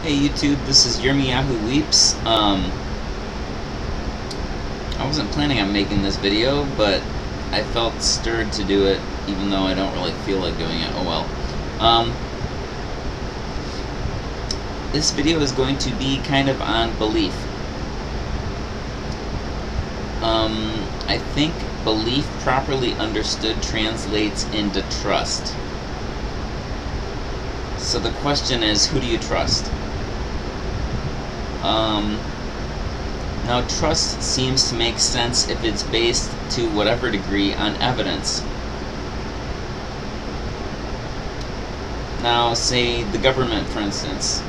Hey YouTube, this is Yahoo Weeps. I wasn't planning on making this video, but I felt stirred to do it, even though I don't really feel like doing it. Oh well. This video is going to be kind of on belief. I think belief properly understood translates into trust. So the question is, who do you trust? Now, trust seems to make sense if it's based to whatever degree on evidence. Now, say the government, for instance.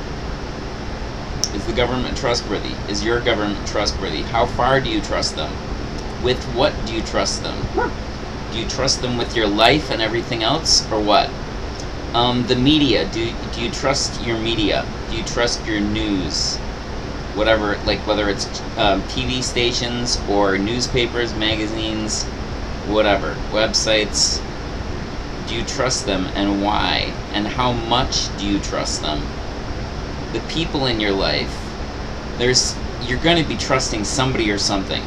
Is the government trustworthy? Is your government trustworthy? How far do you trust them? With what do you trust them? Do you trust them with your life and everything else, or what? The media, do you trust your media? Do you trust your news? Whatever, like whether it's TV stations or newspapers, magazines, whatever, websites. Do you trust them, and why? And how much do you trust them? The people in your life, you're going to be trusting somebody or something.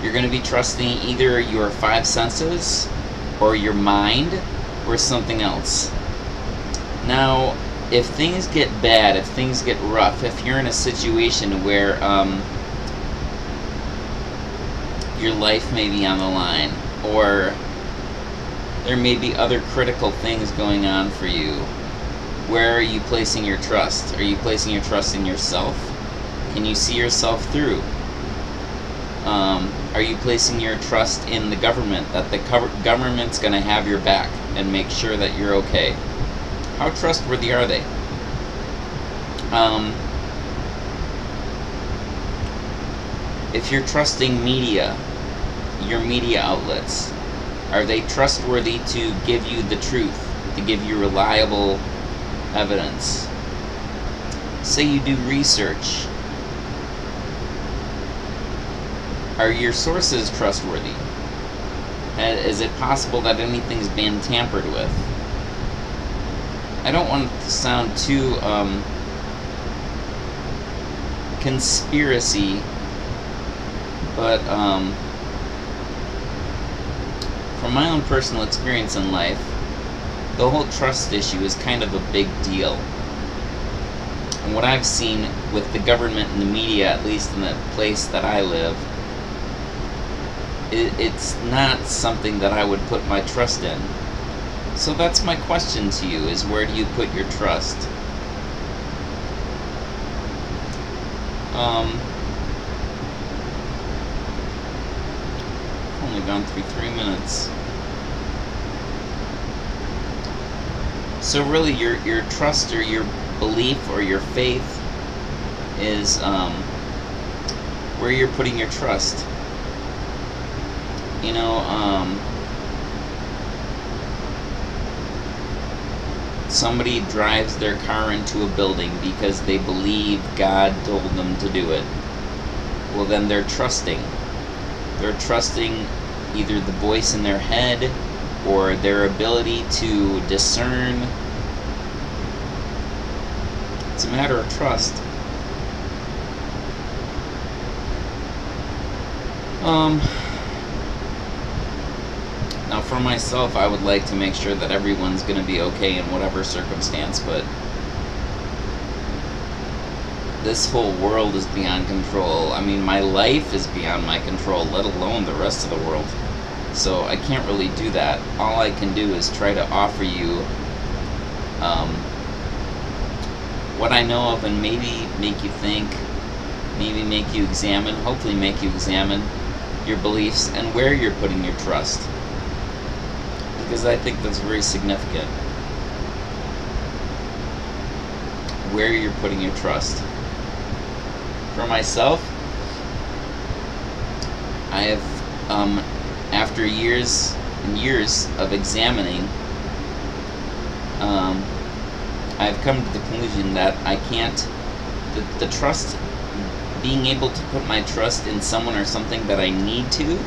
You're going to be trusting either your five senses, or your mind, or something else. Now, if things get bad, if things get rough, if you're in a situation where your life may be on the line, or there may be other critical things going on for you, where are you placing your trust? Are you placing your trust in yourself? Can you see yourself through? Are you placing your trust in the government, that the government's going to have your back and make sure that you're okay? How trustworthy are they? If you're trusting media, your media outlets, are they trustworthy to give you the truth, to give you reliable evidence? Say you do research. Are your sources trustworthy? Is it possible that anything's been tampered with? I don't want it to sound too conspiracy, but from my own personal experience in life, the whole trust issue is kind of a big deal. And what I've seen with the government and the media, at least in the place that I live, it's not something that I would put my trust in. So that's my question to you, is where do you put your trust? I've only gone through 3 minutes. So really your trust or your belief or your faith is where you're putting your trust. You know, somebody drives their car into a building because they believe God told them to do it. Well, then they're trusting. They're trusting either the voice in their head or their ability to discern. It's a matter of trust. Now, for myself, I would like to make sure that everyone's going to be okay in whatever circumstance, but this whole world is beyond control. I mean, my life is beyond my control, let alone the rest of the world. So I can't really do that. All I can do is try to offer you what I know of, and maybe make you think, maybe make you examine, hopefully make you examine your beliefs and where you're putting your trust. Because I think that's very significant. Where you're putting your trust. For myself, I have, after years and years of examining, I've come to the conclusion that I can't, the trust, being able to put my trust in someone or something that I need to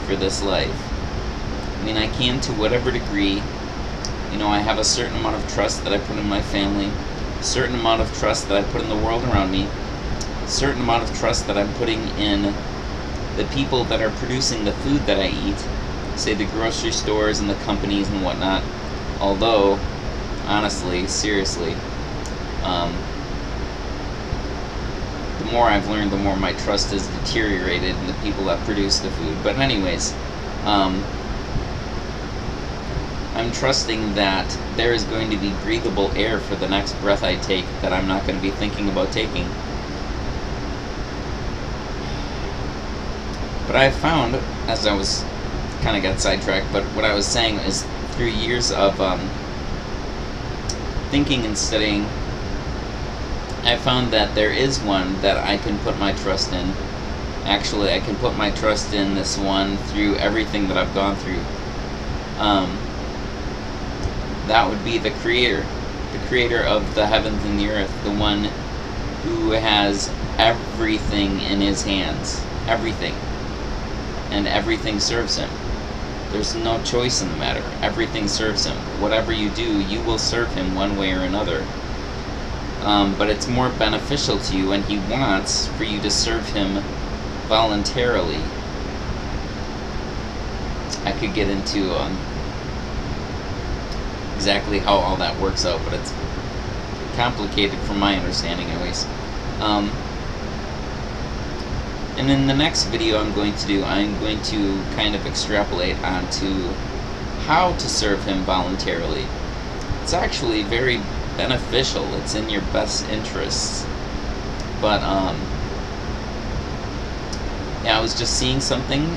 for this life. I mean, I can to whatever degree, You know, I have a certain amount of trust that I put in my family, a certain amount of trust that I put in the world around me, a certain amount of trust that I'm putting in the people that are producing the food that I eat, say the grocery stores and the companies and whatnot. Although, honestly, seriously, the more I've learned, the more my trust has deteriorated in the people that produce the food. But anyways, I'm trusting that there is going to be breathable air for the next breath I take that I'm not going to be thinking about taking. But I found, as I was kind of got sidetracked, but what I was saying is through years of thinking and studying, I found that there is one that I can put my trust in. Actually, I can put my trust in this one through everything that I've gone through. That would be the creator of the heavens and the earth, the one who has everything in his hands, everything, and everything serves him. There's no choice in the matter. Everything serves him. Whatever you do, you will serve him one way or another. But it's more beneficial to you, and he wants for you to serve him voluntarily. I could get into exactly how all that works out, but it's complicated from my understanding anyways. And in the next video I'm going to kind of extrapolate onto how to serve him voluntarily. It's actually very beneficial. It's in your best interests. But yeah, I was just seeing something,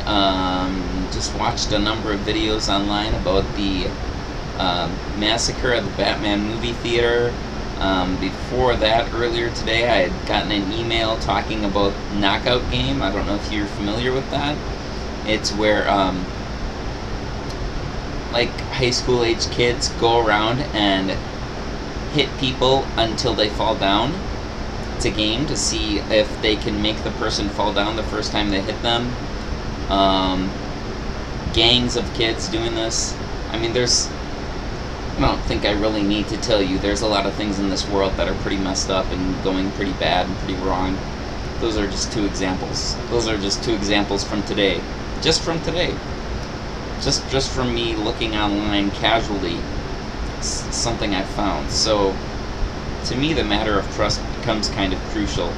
just watched a number of videos online about the massacre at the Batman movie theater. Before that, earlier today, I had gotten an email talking about Knockout Game. I don't know if you're familiar with that. It's where like high school age kids go around and hit people until they fall down. It's a game to see if they can make the person fall down the first time they hit them. Gangs of kids doing this. I mean, I don't think I really need to tell you, there's a lot of things in this world that are pretty messed up and going pretty bad and pretty wrong. Those are just two examples. Those are just two examples from today. Just from today. Just from me looking online casually, something I found. So, to me, the matter of trust becomes kind of crucial.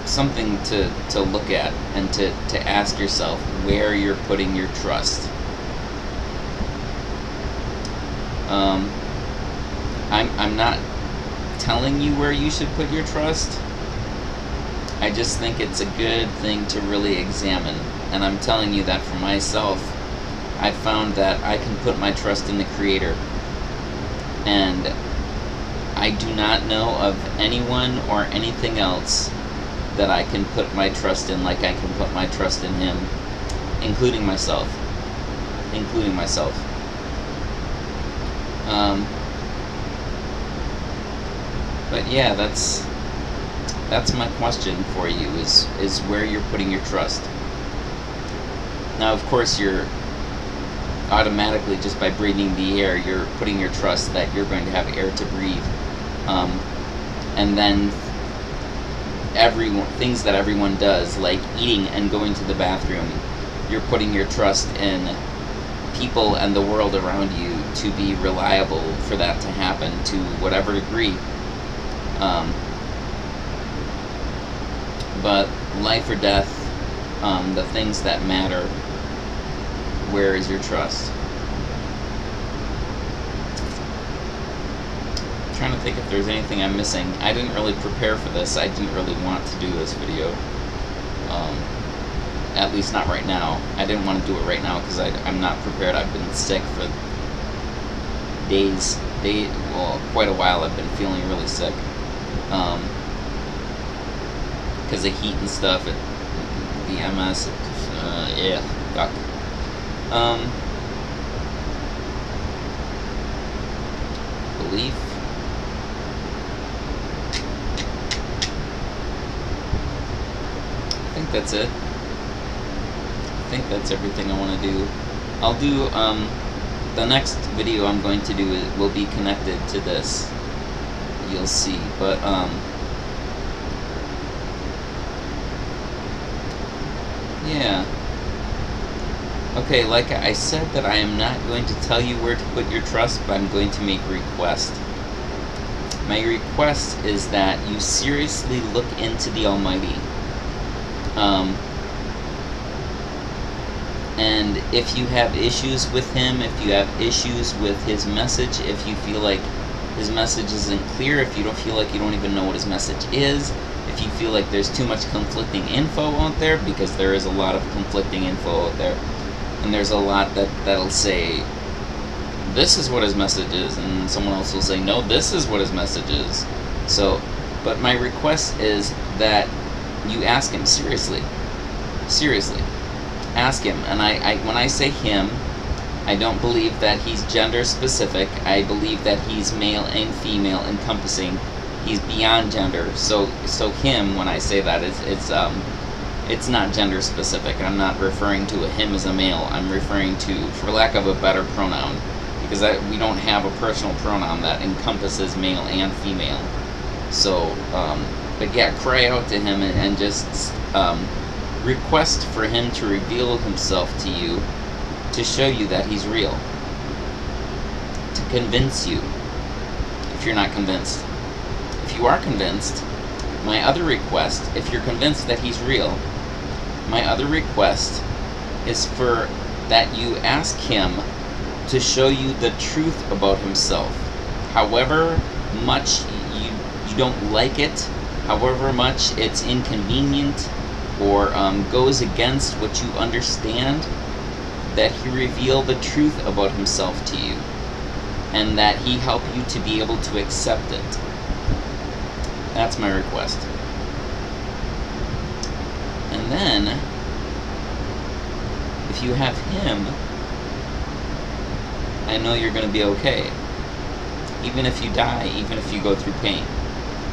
Something to look at and to ask yourself where you're putting your trust. I'm not telling you where you should put your trust. I just think it's a good thing to really examine. And I'm telling you that for myself. I found that I can put my trust in the Creator. And I do not know of anyone or anything else that I can put my trust in like I can put my trust in Him. Including myself. Including myself. But yeah, that's my question for you, is where you're putting your trust. Now, of course, you're automatically, just by breathing the air, you're putting your trust that you're going to have air to breathe. And then things that everyone does, like eating and going to the bathroom, you're putting your trust in people and the world around you to be reliable for that to happen to whatever degree. But life or death, the things that matter, where is your trust? I'm trying to think if there's anything I'm missing. I didn't really prepare for this. I didn't really want to do this video. At least not right now. I didn't want to do it right now because I'm not prepared. I've been sick for days. Well, quite a while. I've been feeling really sick. Because of heat and stuff, the MS, yeah, yuck. Belief. I think that's it. I think that's everything I want to do. I'll do, the next video I'm going to do will be connected to this. You'll see, but yeah. Okay, like I said that I am not going to tell you where to put your trust, but I'm going to make a request. My request is that you seriously look into the Almighty. And if you have issues with Him, if you have issues with His message, if you feel like His message isn't clear, if you don't feel like you don't even know what His message is, if you feel like there's too much conflicting info out there, because there is a lot of conflicting info out there, and there's a lot that'll say, this is what His message is, and someone else will say, no, this is what His message is. So, but my request is that you ask Him seriously. Seriously. Ask Him. And when I say Him, I don't believe that He's gender specific. I believe that He's male and female encompassing. He's beyond gender. So Him, when I say that, it's not gender specific. I'm not referring to him as a male. I'm referring to, for lack of a better pronoun, because we don't have a personal pronoun that encompasses male and female. So, but yeah, cry out to Him and just request for Him to reveal Himself to you, to show you that He's real, to convince you if you're not convinced. If you are convinced, my other request, if you're convinced that He's real, my other request is for that you ask Him to show you the truth about Himself. However much you don't like it, however much it's inconvenient, or goes against what you understand, that He reveal the truth about Himself to you, and that He help you to be able to accept it. That's my request. And then, if you have Him, I know you're going to be okay. Even if you die, even if you go through pain,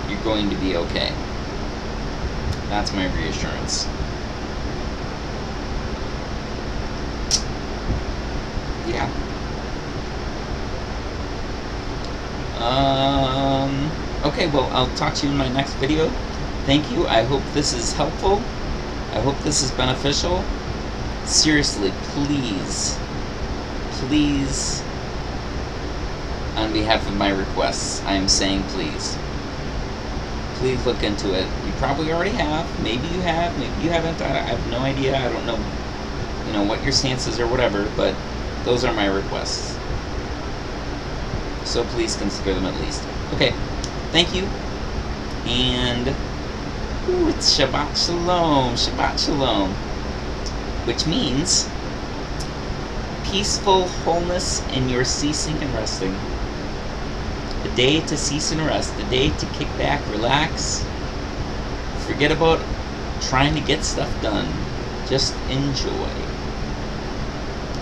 you're going to be okay. That's my reassurance. Yeah. Okay, well, I'll talk to you in my next video. Thank you. I hope this is helpful. I hope this is beneficial. Seriously, please, on behalf of my requests, I am saying please. Please look into it. You probably already have. Maybe you have. Maybe you haven't. I have no idea. I don't know, what your stance is or whatever. But those are my requests. So please consider them at least. Okay. Thank you. And it's Shabbat Shalom. Shabbat Shalom. Which means peaceful wholeness in your ceasing and resting. A day to cease and rest, a day to kick back, relax, forget about trying to get stuff done, just enjoy.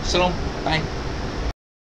Shalom, bye.